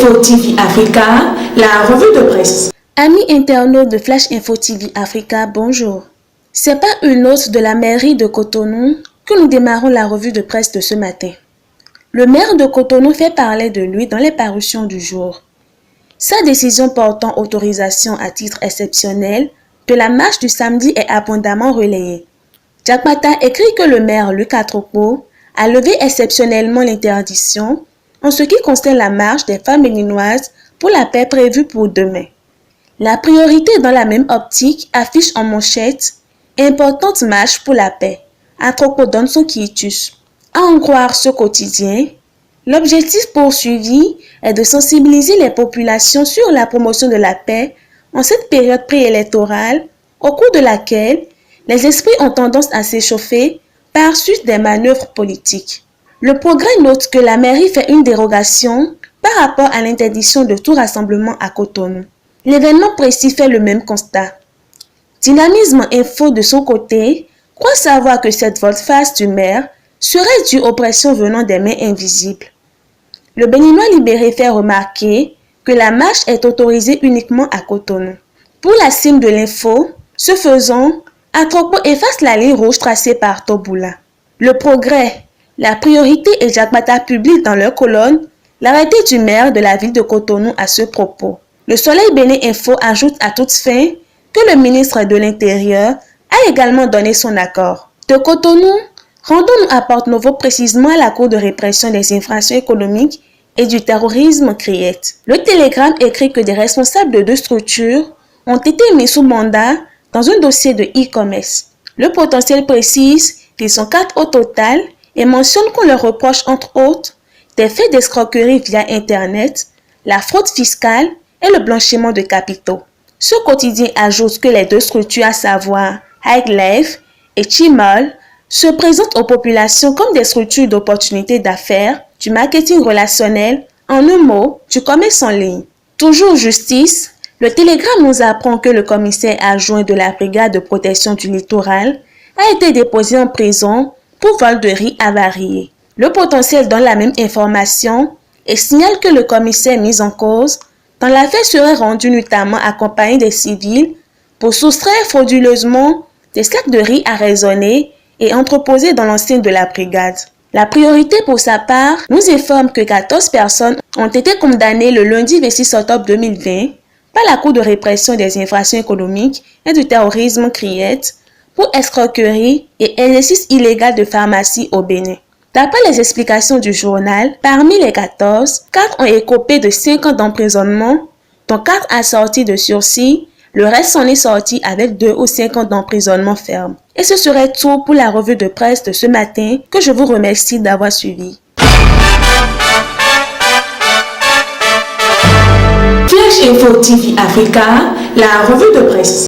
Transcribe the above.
Info TV Africa, la revue de presse. Amis internautes de Flash Info TV Africa, bonjour. C'est pas une hôte de la mairie de Cotonou que nous démarrons la revue de presse de ce matin. Le maire de Cotonou fait parler de lui dans les parutions du jour. Sa décision portant autorisation à titre exceptionnel de la marche du samedi est abondamment relayée. Jack Mata écrit que le maire Luc Atropo a levé exceptionnellement l'interdiction en ce qui concerne la marche des femmes béninoises pour la paix prévue pour demain. La priorité dans la même optique affiche en manchette « Importante marche pour la paix ». Atropo donne son quitus. À en croire ce quotidien, l'objectif poursuivi est de sensibiliser les populations sur la promotion de la paix en cette période préélectorale au cours de laquelle les esprits ont tendance à s'échauffer par suite des manœuvres politiques. Le Progrès note que la mairie fait une dérogation par rapport à l'interdiction de tout rassemblement à Cotonou. L'événement précis fait le même constat. Dynamisme Info de son côté croit savoir que cette volte-face du maire serait due aux pressions venant des mains invisibles. Le Béninois libéré fait remarquer que la marche est autorisée uniquement à Cotonou. Pour la cime de l'info, ce faisant, Atropo efface la ligne rouge tracée par Toboula. Le Progrès, la priorité et Jack Mata publient dans leur colonne l'arrêté du maire de la ville de Cotonou à ce propos. Le Soleil Bénin Info ajoute à toute fin que le ministre de l'Intérieur a également donné son accord. De Cotonou, rendons-nous à Porte-Novo précisément à la Cour de répression des infractions économiques et du terrorisme CRIET. Le Télégramme écrit que des responsables de deux structures ont été mis sous mandat dans un dossier de e-commerce. Le potentiel précise qu'ils sont 4 au total et mentionne qu'on leur reproche entre autres des faits d'escroquerie via Internet, la fraude fiscale et le blanchiment de capitaux. Ce quotidien ajoute que les deux structures, à savoir High Life et Chimal, se présentent aux populations comme des structures d'opportunités d'affaires, du marketing relationnel, en un mot, du commerce en ligne. Toujours justice, le Télégramme nous apprend que le commissaire adjoint de la brigade de protection du littoral a été déposé en prison pour vol de riz avarié. Le potentiel donne la même information et signale que le commissaire mis en cause dans l'affaire serait rendu notamment accompagné des civils pour soustraire frauduleusement des sacs de riz arraisonnés et entreposés dans l'enceinte de la brigade. La priorité pour sa part nous informe que 14 personnes ont été condamnées le lundi 26 octobre 2020 par la Cour de répression des infractions économiques et du terrorisme CRIET pour escroquerie et exercice illégal de pharmacie au Bénin. D'après les explications du journal, parmi les 14, 4 ont écopé de 5 ans d'emprisonnement, dont 4 assortis de sursis, le reste s'en est sorti avec 2 ou 5 ans d'emprisonnement ferme. Et ce serait tout pour la revue de presse de ce matin que je vous remercie d'avoir suivi. Flash Info TV Africa, la revue de presse.